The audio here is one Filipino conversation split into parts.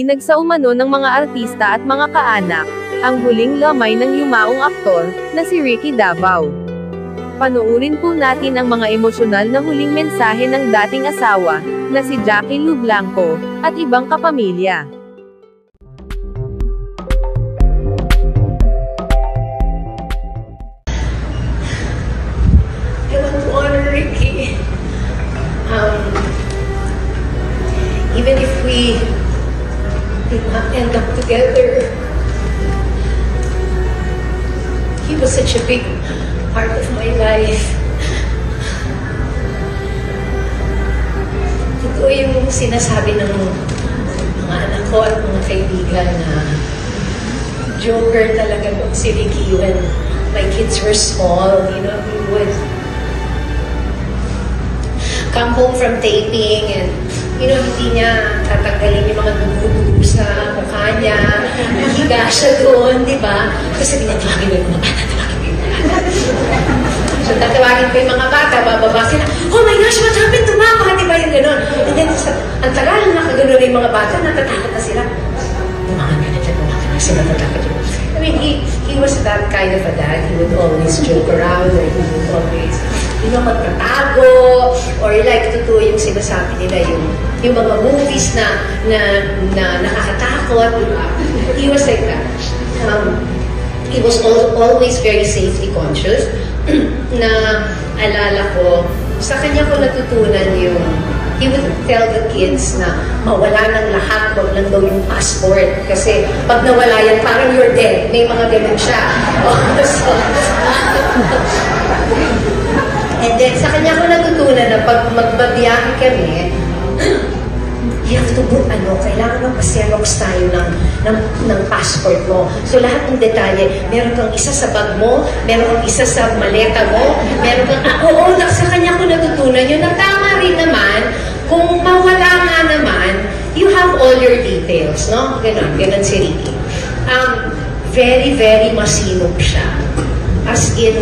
idinag sa umano ng mga artista at mga kaanak, ang huling lamay ng yumaong aktor, na si Ricky Davao. Panoorin po natin ang mga emosyonal na huling mensahe ng dating asawa, na si Jackie Lu Blanco, at ibang kapamilya. I want to honor Ricky. Even if we did not end up together, he was such a big part of my life. Totoo yung sinasabi ng mga anak ko at mga kaibigan na joker talaga kung si Ricky when my kids were small. You know, he would come home from taping and hindi niya tatanggalin yung mga dugo-dugo sa mukha niya. Higa siya doon, di ba? Tapos sabi niya, tawagin mo yung mga bata, tawagin mo yung mga bata. So, tatawagin ko yung mga bata, bababa sila, oh my gosh, what happened to mama? Di ba yung gano'n? And then, ang tagal na nakagano'n yung mga bata, natatakot na sila. Bumangan ka na dyan, bumangan ka na sila, natatakot yun. I mean, he was that kind of a dad. He would always joke around, or he would always, magtatago, or like totoo yung sinasabi nila, yung mga movies na nakakatakot, diba? He was like that. He was always very safety conscious. Na alala ko, sa kanya ko natutunan he would tell the kids na mawala ng lahat, wag lang daw yung passport. Kasi pag nawala yan, parang you're dead. May mga ganun siya. And then, sa kanya ko natutunan na pag magbabiyahe kami, you have to book, kailangan magpa-xerox tayo ng passport mo. So, lahat ng detalye, meron kang isa sa bag mo, meron kang isa sa maleta mo, meron kang, sa kanya ko natutunan yun, na tama rin naman, kung mawala nga naman, you have all your details, no? Ganon si Ricky. Very, very masinop siya. As in,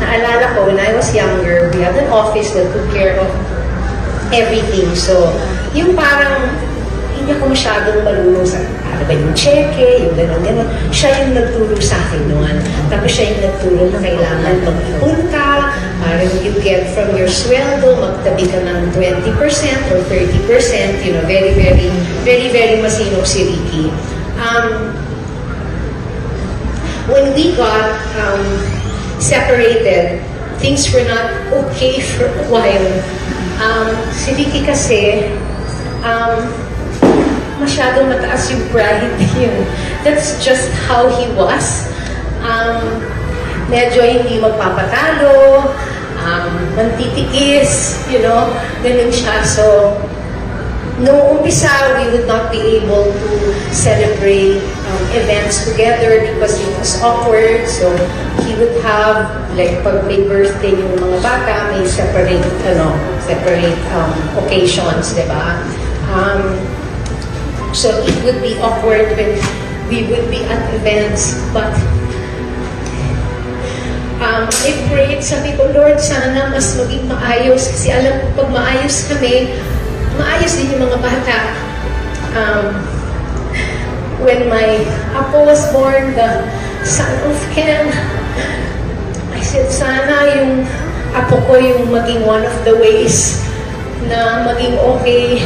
naalala ko, when I was younger, we had an office that took care of everything. So, yung parang, hindi ako masyadong marunong sa, ano ba yung cheque, yung gano'n. Siya yung nagturo sa akin noon. Tapos siya yung nagturo na kailangan mag-ipon ka, para you get from your sweldo, magtabi ka ng 20% or 30%. Very, very, very, very masinop si Ricky. When we got separated, things were not okay for a while. Si Ricky kasi, masyadong mataas yung pride yun. That's just how he was. Medyo hindi magpapatalo, mantitiis, ganun siya. So, noong umpisa, we would not be able to celebrate events together because it was awkward. So, he would have, like, pag may birthday yung mga bata, may separate occasions, diba? So, it would be awkward when we would be at events, but I prayed, sabi ko, Lord, sana mas maging maayos, kasi alam ko, pag maayos kami, maayos din yung mga bata. When my apo was born, the son of Ken, I said, sana yung apo ko yung maging one of the ways na maging okay.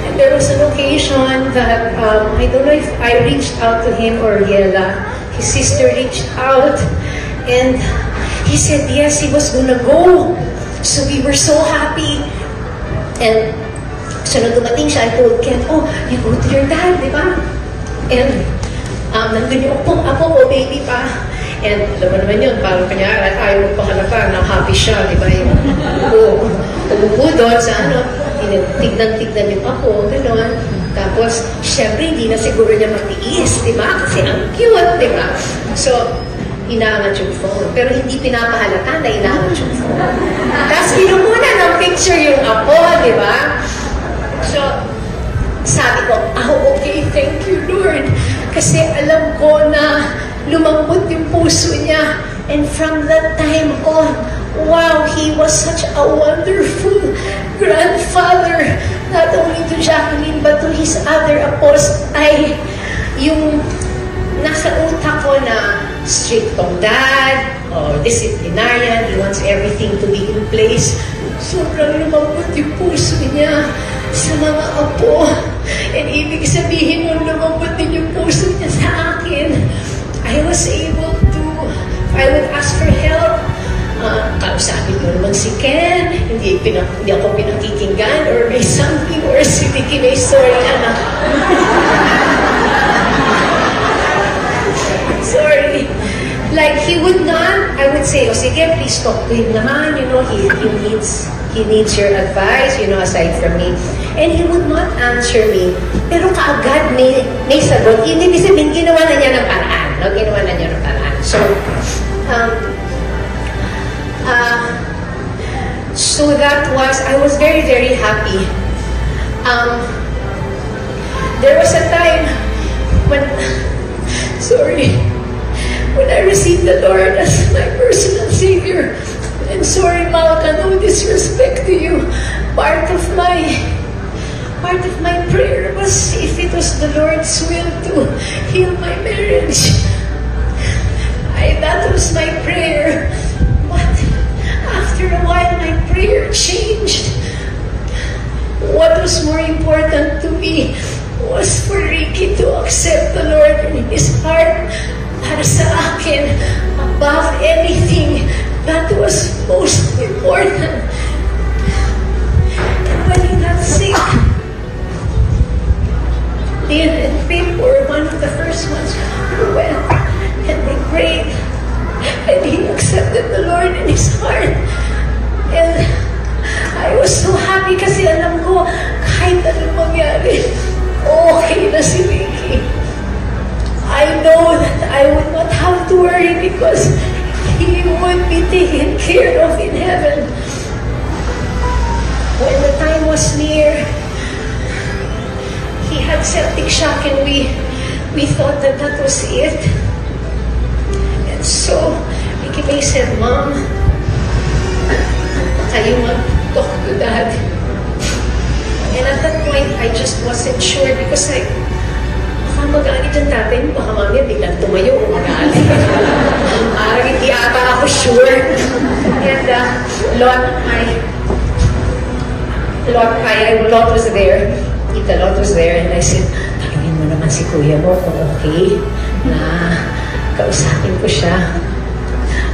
And there was an occasion that, I don't know if I reached out to him or Yela. His sister reached out, and he said, yes, he was gonna go. So we were so happy. And so nung dumating siya, I told Ken, oh, you go to your dad, di ba? And nandun yung apo ko, baby pa. And alam mo naman yun, parang kanya, ayaw pa halata na happy siya, di ba? Yung umupo doon sa tignan-tignan yung apo, gano'n. Tapos, syempre, hindi na siguro niya matiis, di ba? Kasi ang cute, di ba? So, inaangat yung phone. Pero hindi pinapahalata na inaangat yung phone. Tapos, pinumuna ng picture yung apo, di ba? So, sabi ko, okay, thank you, Lord. Kasi alam ko na lumambot yung puso niya. And from that time on, wow, he was such a wonderful grandfather not only to Jacqueline, but to his other apostles, ay yung nasa utak ko na strictong dad, or disciplinarian, he wants everything to be in place. Sobrang lumambot yung puso niya sa mga apo. And ibig sabihin nung lumambot din yung puso niya sa akin, I was able to, I would ask for help. Kausapin mo naman si Ken, hindi ako pinakikinggan, or may something, or si Vicky may story, anak. Sorry. Like, he would not, I would say, oh, sige, please talk to him naman, you know, he needs your advice, you know, aside from me. And he would not answer me. Pero kaagad may sagot. Hindi sabihin, ginawa na niya ng paraan. No? Ginawa na niya ng paraan. So that was, I was very, very happy. There was a time when, when I received the Lord as my personal Savior. And sorry, Malka, no disrespect to you. Part of my prayer was if it was the Lord's will to heal my marriage. That was my prayer. But after a while, my prayer changed. What was more important to me was for Ricky to accept the Lord in his heart para sa akin above anything. That was most important. And when he got sick, Dean and Pip were one of the first ones who went, and they prayed, and he accepted the Lord in his heart. And I was so happy kasi alam ko, kahit anong mangyari, okay na si Ricky. I know that I would not have to worry because he would be taken care of in heaven. When the time was near, he had septic shock and we thought that that was it. And so, Ricky May said, Mom, kayo mag-talk to Dad. And at that point, I just wasn't sure because baka magalit ang tatay mo, baka mamaya biglang tumayo o magalit. Parang hindi ata ako sure. And Lot was there. Tita Lot was there, and I said, tanungin mo naman si kuya mo kung okay na kausapin ko siya.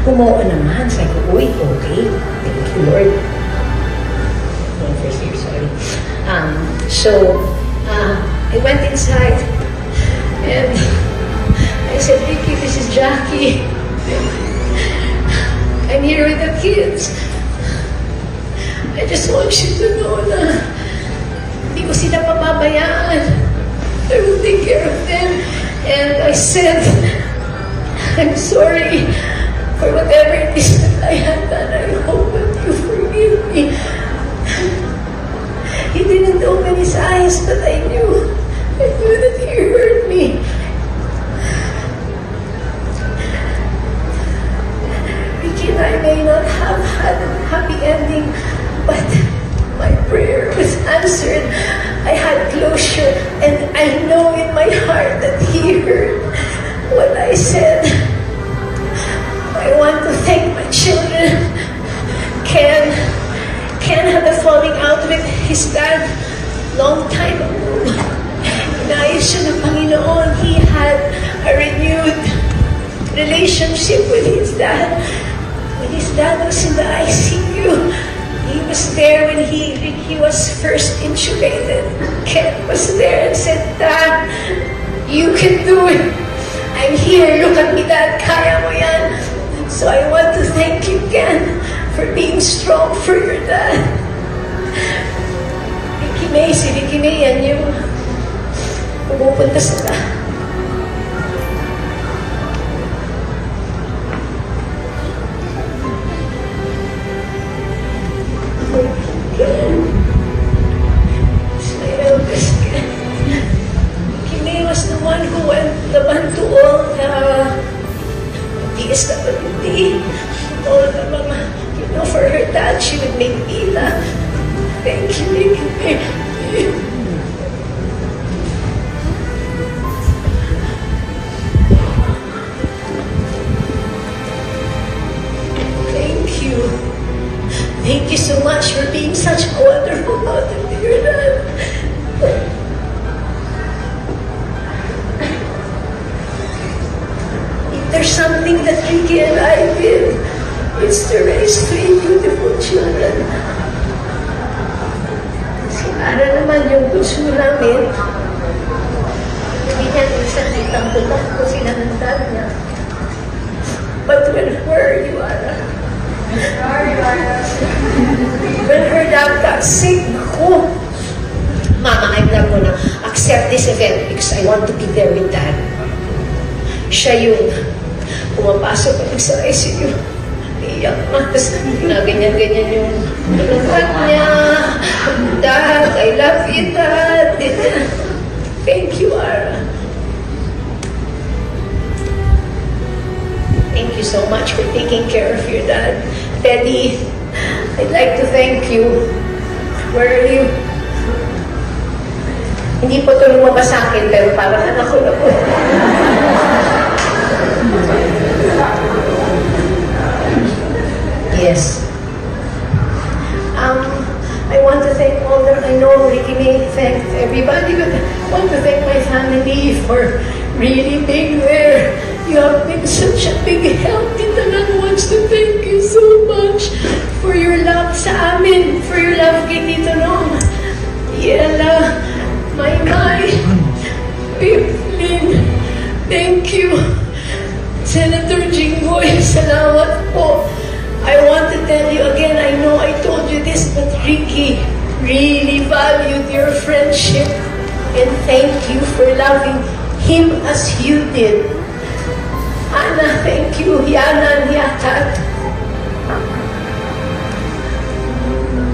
Umuo naman. Sabi ko, uy, okay. Thank you, Lord. First year, sorry. I went inside, and I said, Ricky, this is Jackie. I'm here with the kids. I just want you to know na hindi ko sila pababayaan. I will take care of them. And I said, I'm sorry for whatever it is that I had done. I hope that you forgive me. He didn't open his eyes, but I knew that he heard me. Ricky and I may not have had a happy ending, but my prayer was answered. I had closure, and I know in my heart that he heard what I said. I want to thank my children. Ken had a falling out with his dad long time ago. Inayos siya ng Panginoon. He had a renewed relationship with his dad. When his dad was in the ICU, he was there when he was first intubated. Ken was there and said, Dad, you can do it. I'm here. Look at me, Dad. Kaya mo yan. So I want to thank you, Ken, for being strong for your dad. Si Vicky May, yan yung pumupunta sa Vicky May was the one who went laban to all the DSWD, all the mga, for her dad, she would make pila. Thank you, Vicky May. such a wonderful mother to your dad. If there's something that Ricky and I did, it's to raise 3 beautiful children. Si Ara naman yung gusto namin. Hindi niya isang litang-butak ko sila ng dad niya. But when you Ara? When her dad got sick, ako, Mama, I'm not gonna accept this event because I want to be there with Dad. Siya yung pumapasok ako sa ICU. Iyak na, tapos ganyan-ganyan yung lukat niya. Dad, I love you, Dad. Thank you, Ara. Thank you so much for taking care of your dad. Teddy, I'd like to thank you. Where are you? Hindi po ito lumabas sa akin, pero parang anak ko na po. Yes. I want to thank all the, I know Ricky may thank everybody, but I want to thank my family for really being there. You have been such a big help. Tita wants to thank you so much for your love sa amin, for your love kay Tito Nong. Yela, Maymay, Piplin, thank you. Senator Jinggoy, salamat po. I want to tell you again, I know I told you this, but Ricky really valued your friendship, and thank you for loving him as you did. Ana, thank you. Yana and Yakat.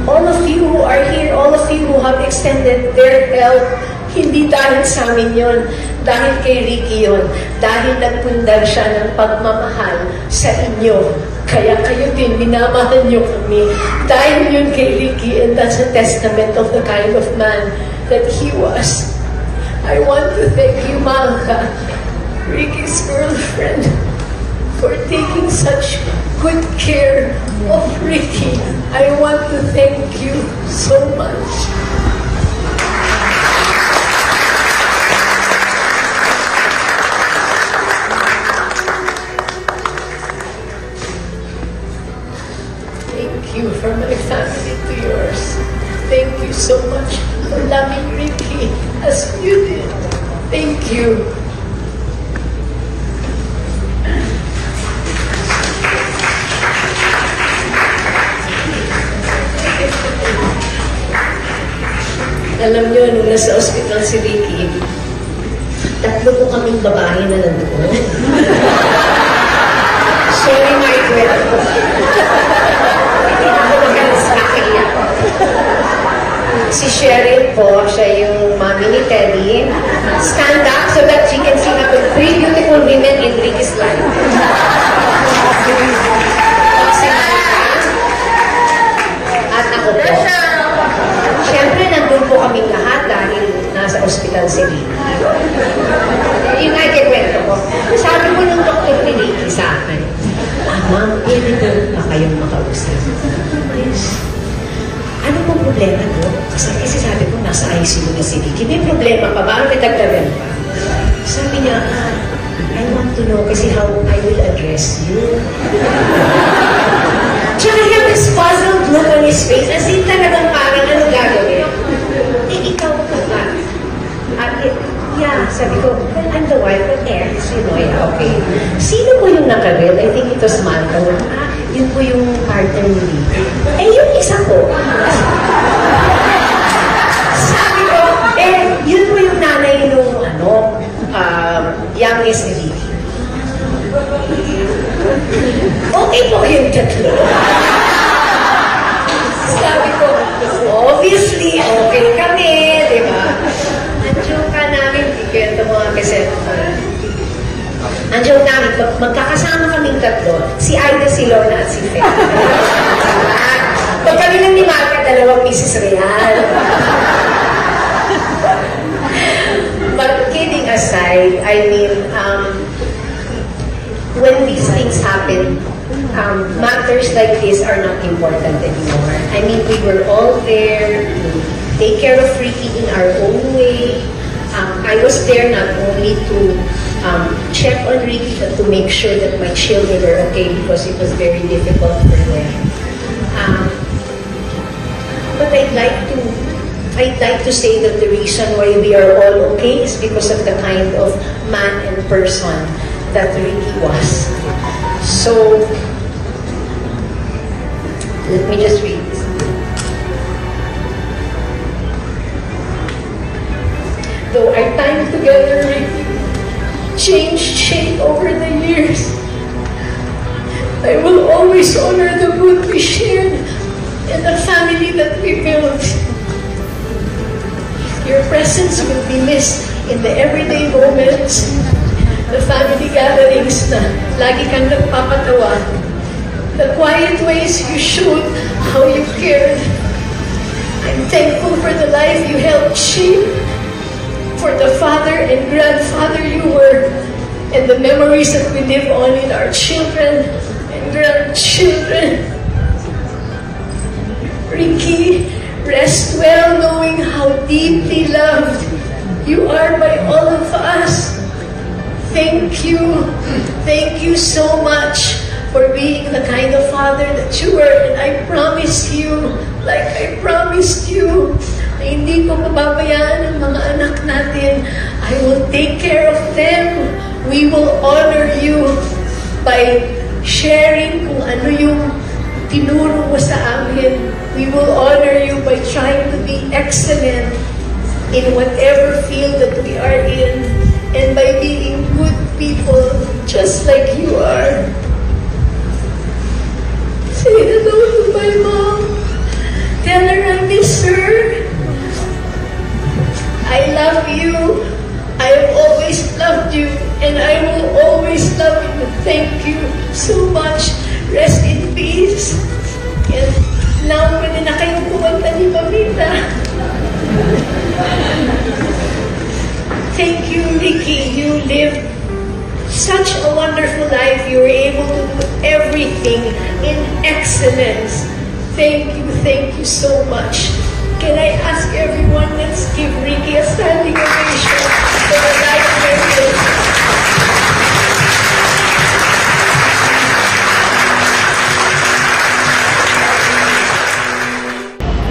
All of you who are here, all of you who have extended their help, hindi dahil sa amin yun, dahil kay Ricky yun, dahil nagpundar siya ng pagmamahal sa inyo. Kaya kayo din, minamahal niyo kami. Dahil yun kay Ricky, and that's a testament of the kind of man that he was. I want to thank you, Malka, Ricky's girlfriend, for taking such good care of Ricky. I want to thank you so much. Thank you from my family to yours. Thank you so much for loving Ricky as you did. Thank you. Alam nyo, nung nasa ospital si Ricky, 3 po kaming babae na nandoon. Sorry, my kwento. Hindi na ako magalit sa akin. Si Cheryl po, siya yung mami ni Teddy. Stand up so that she can see the 3 beautiful women in Ricky's life. At ako po. Siyempre, nandun po kaming lahat dahil nasa ospital si Ricky. Yung ay kikwento ko. Sabi ko ng doktor ni Ricky sa akin, ma'am, ito pa kayong makausap. Ano pong problema ko? Kasi sabi ko, nasa ICU na si Ricky. May problema pa ba? May dagdagan pa? Sabi niya, I want to know kasi how I will address you. Tsaka I have this puzzled look on his face. As in talagang parang ano gagawin? Ikaw ka ba? Yeah, sabi ko, well, I'm the wife of Ernst, you know, yeah, okay. Sino po yung nakarel? I think ito Samantha. Yun po yung partner ni Ricky. Yung isa po. Sabi ko, yun po yung nanay nung, youngest ni Ricky. Okay po yung 3. Sabi ko, obviously, okay kami, di ba? Ang-joke ka namin, kwento mo nga kasi. Ang-joke namin, magkakasama kaming 3, si Aida, si Lorna, at si Fe. Pag kami lang ni Marka, 2 pieces real. But kidding aside, I mean, when these things happen, matters like this are not important anymore. I mean, we were all there to take care of Ricky in our own way. I was there not only to check on Ricky, but to make sure that my children were okay because it was very difficult for them. But I'd like to say that the reason why we are all okay is because of the kind of man and person that Ricky was. So, let me just read this. Though our time together changed shape over the years, I will always honor the good we shared and the family that we built. Your presence will be missed in the everyday moments, the family gatherings na lagi kang nagpapatawa, the quiet ways you showed how you cared. I'm thankful for the life you helped shape, for the father and grandfather you were, and the memories that we live on in our children and grandchildren. Ricky, rest well knowing how deeply loved you are by all of us. Thank you so much for being the kind of father that you were, and I promised you, like I promised you, na hindi ko mababayaan ang mga anak natin. I will take care of them. We will honor you by sharing kung ano yung tinuro mo sa amin. We will honor you by trying to be excellent in whatever field that we are in, and by being good people just like you are. Say hello to my mom. Tell her I miss her. I love you. I have always loved you, and I will always love you. Thank you so much. Rest in peace. And now, pwede na kayong kumanta ni Mamita. Thank you, Ricky. You lived such a wonderful life. You were able to do everything in excellence. Thank you so much. Can I ask everyone, let's give Ricky a standing ovation for the life he lived.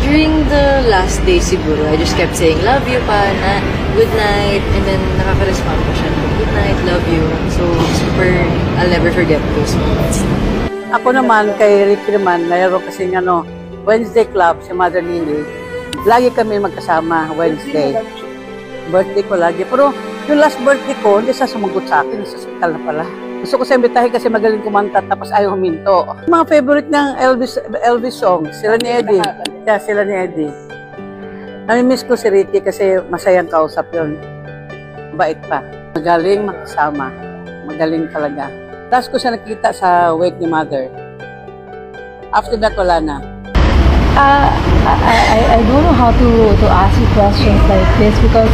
During the last day siguro, I just kept saying, love you pa, good night, and then nakaka-respond pa siya, good night, love you. So, I'll never forget those moments. Ako naman, kay Ricky naman, mayroon kasing Wednesday club, si Mother Lily. Lagi kami magkasama, Wednesday. Birthday ko lagi. Pero yung last birthday ko, hindi siya sumagot sa akin, sa hospital na pala. Gusto ko siya imbitahin kasi magaling kumanta tapos ayaw huminto. Mga favorite ng Elvis song, sila ni Eddie. Yeah, sila ni Eddie. Nami-miss ko si Ricky kasi masayang kausap yun. Bait pa. Magaling makasama. Magaling talaga. Tapos ko siya nakita sa wake ni Mother. After that, wala na. I don't know how to ask you questions like this because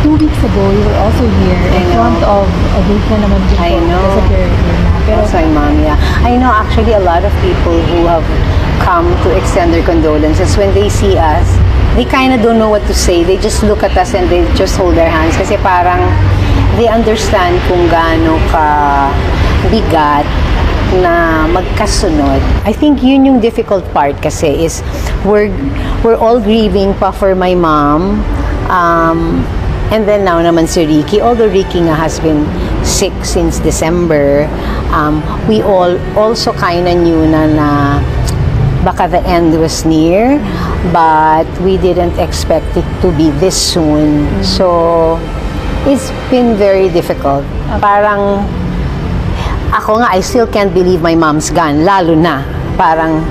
2 weeks ago you were also here in front of a Vulcan naman before. I know. Because of your mom. Sorry, Mom, yeah. I know actually a lot of people who have come to extend their condolences when they see us, they kind of don't know what to say. They just look at us and they just hold their hands kasi parang they understand kung gaano ka bigat na magkasunod. I think yun yung difficult part kasi is we're all grieving pa for my mom, and then now naman si Ricky, although Ricky nga has been sick since December, we all also kinda knew na baka the end was near, but we didn't expect it to be this soon. So it's been very difficult. Parang ako nga, I still can't believe my mom's gone, lalo na, parang,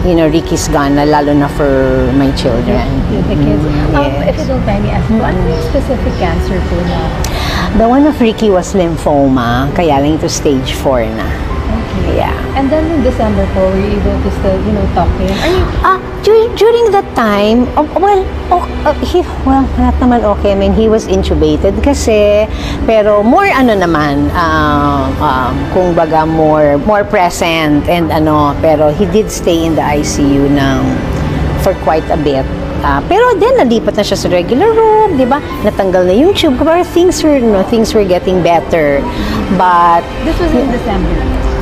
Ricky's gone, lalo na for my children. The kids. Yes. If you don't mind me asking, ano yung specific cancer po na? The one of Ricky was lymphoma, kaya lang ito stage 4 na. Okay. Yeah. And then in December po, were you able to still, talk to him? During that time, not naman okay. I mean, he was intubated kasi, pero more kung baga more present and pero he did stay in the ICU for quite a bit. Pero then nalipat na siya sa regular room, 'di ba? Natanggal na yung tube. Pero things were getting better. But This was in December.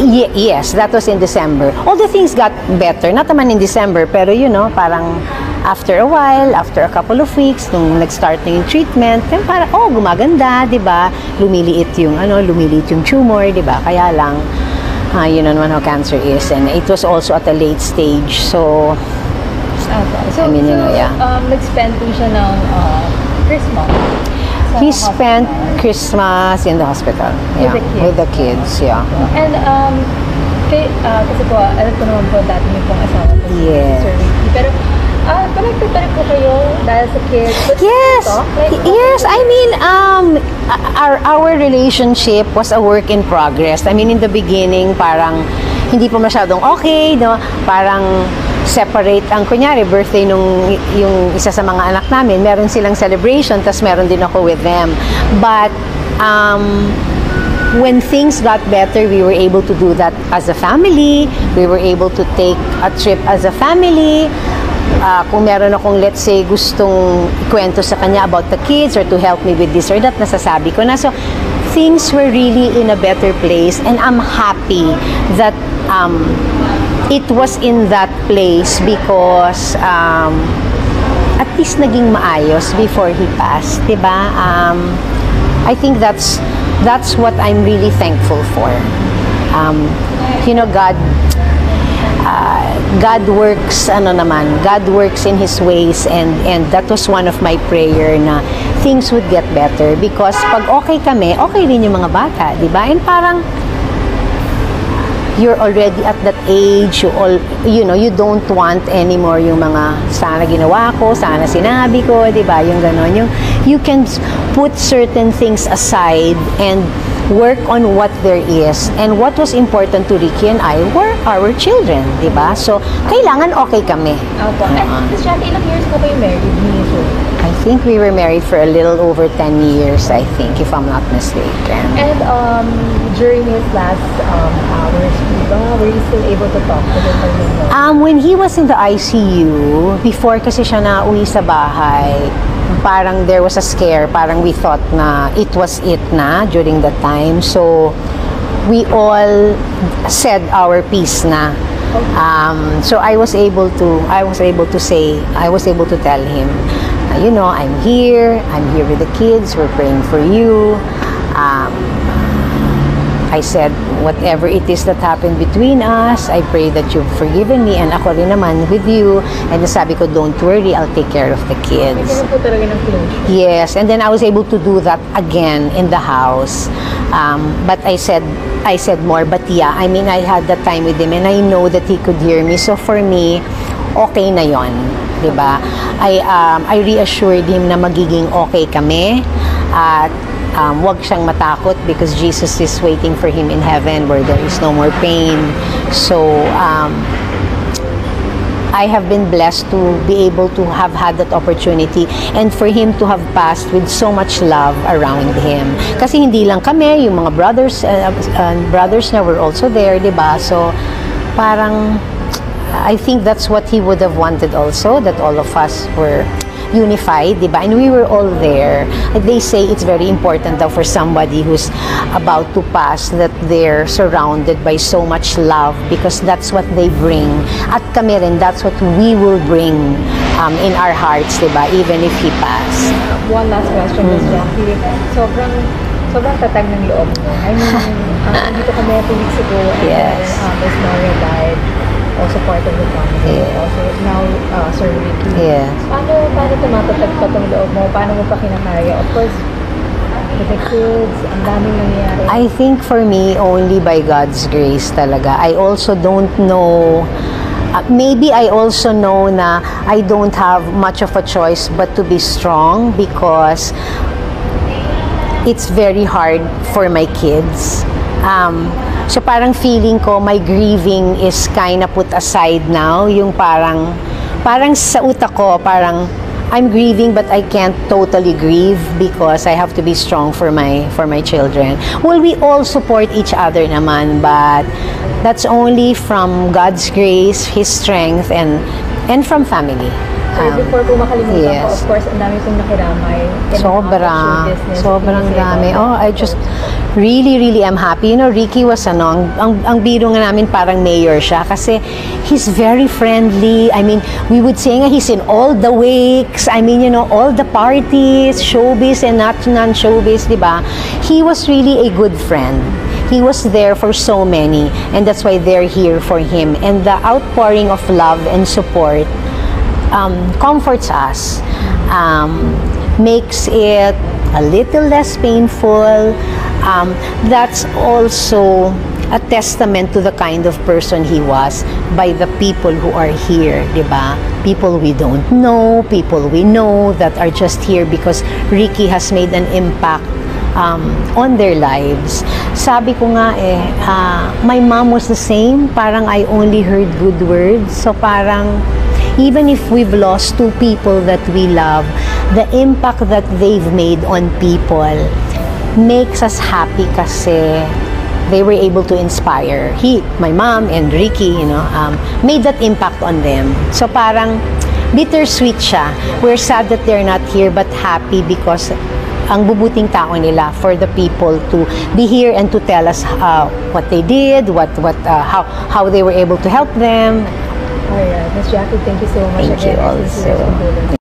Yes, that was in December. All the things got better. Not naman in December, pero parang after a while, after a couple of weeks, nung nag-start na yung treatment, then parang, gumaganda, di ba? Lumiliit yung tumor, di ba? Kaya lang, yun naman how cancer is. And it was also at a late stage. So, So, I mean, nag-spend po siya ng Christmas. he spent Christmas in the hospital. Yeah, with the kids, yeah. And, kasi po, alam ko naman po dati niyo pong asawa po. Yes. Sir Ricky. Pero, connected pa rin po kayo dahil sa kids? But Yes, talk, yes. I mean, our relationship was a work in progress. I mean, in the beginning, parang hindi pa masyadong okay, no? Parang separate ang kunyari birthday yung isa sa mga anak namin, meron silang celebration, tas meron din ako with them. But when things got better, we were able to do that as a family. We were able to take a trip as a family. Kung meron akong, let's say, gustong ikwento sa kanya about the kids or to help me with this or that, nasasabi ko na. So, things were really in a better place, and I'm happy that it was in that place because at least naging maayos before he passed, diba? I think that's what I'm really thankful for. God works, God works in His ways, and that was one of my prayer na things would get better because pag okay kami, okay rin yung mga bata, diba? And parang you're already at that age, you don't want anymore yung mga sana ginawa ko, sana sinabi ko, di ba? Yung ganon. You can put certain things aside and work on what there is. And what was important to Ricky and I were our children, di ba? So, kailangan okay kami. Opo. And Ms. Jackie, ilang years po kayo married ni Sir? I think we were married for a little over 10 years, I think, if I'm not mistaken. And during his last hours, were you still able to talk to him? When he was in the ICU, before kasi siya nauwi sa bahay, parang there was a scare. Parang we thought na it was it na during that time. So, we all said our piece na. So I was able to tell him, I'm here with the kids, we're praying for you. I said, whatever it is that happened between us, I pray that you've forgiven me, and ako rin naman with you. And sabi ko, don't worry, I'll take care of the kids. Yes, and then I was able to do that again in the house. But I said more, but yeah, I mean, I had that time with him, and I know that he could hear me. So for me, okay na yon, diba? I reassured him na magiging okay kami, at wag siyang matakot because Jesus is waiting for him in heaven where there is no more pain. So, I have been blessed to be able to have had that opportunity and for him to have passed with so much love around him. Kasi hindi lang kami, yung mga brothers na were also there, diba? So, parang, I think that's what he would have wanted also, that all of us were unified, diba? And we were all there. They say it's very important daw for somebody who's about to pass that they're surrounded by so much love because that's what they bring. At kami rin, that's what we will bring in our hearts, diba? Even if he passed. One last question, Ms. Jackie. Sobrang tatag ng loob mo. I mean, dito kami 2 weeks ago and yes. Ms. Maria died. Also part of the family. Yeah. Also now, Sir Ricky. Yes. Paano tumatatag pa itong loob mo? Paano mo pa kinakaya? Of course, with the kids, ang daming nangyayari. I think for me, only by God's grace talaga. I also don't know, maybe I also know na I don't have much of a choice but to be strong because it's very hard for my kids. So parang feeling ko my grieving is kind of put aside now. Yung parang sa utak ko, parang I'm grieving but I can't totally grieve because I have to be strong for my children. Well, we all support each other naman, but that's only from God's grace, His strength, and from family. So before po makalimutan ko, yes. of course, ang dami pong nakiramay. Sobrang dami. Oh, I just really am happy. You know, Ricky was ang biro nga namin parang mayor siya kasi he's very friendly. I mean, we would say nga he's in all the wakes. I mean, you know, all the parties, showbiz and not non-showbiz, di ba? He was really a good friend. He was there for so many, and that's why they're here for him. And the outpouring of love and support comforts us, makes it a little less painful. That's also a testament to the kind of person he was by the people who are here, diba? People we don't know, people we know that are just here because Ricky has made an impact on their lives. Sabi ko nga my mom was the same. Parang I only heard good words. So parang even if we've lost two people that we love, the impact that they've made on people makes us happy kasi they were able to inspire. My mom and Ricky, you know, made that impact on them. So parang bittersweet siya. We're sad that they're not here but happy because ang bubuting tao nila for the people to be here and to tell us what they did, how they were able to help them. Alright, Ms. Jackie, thank you so much Thank you again. also.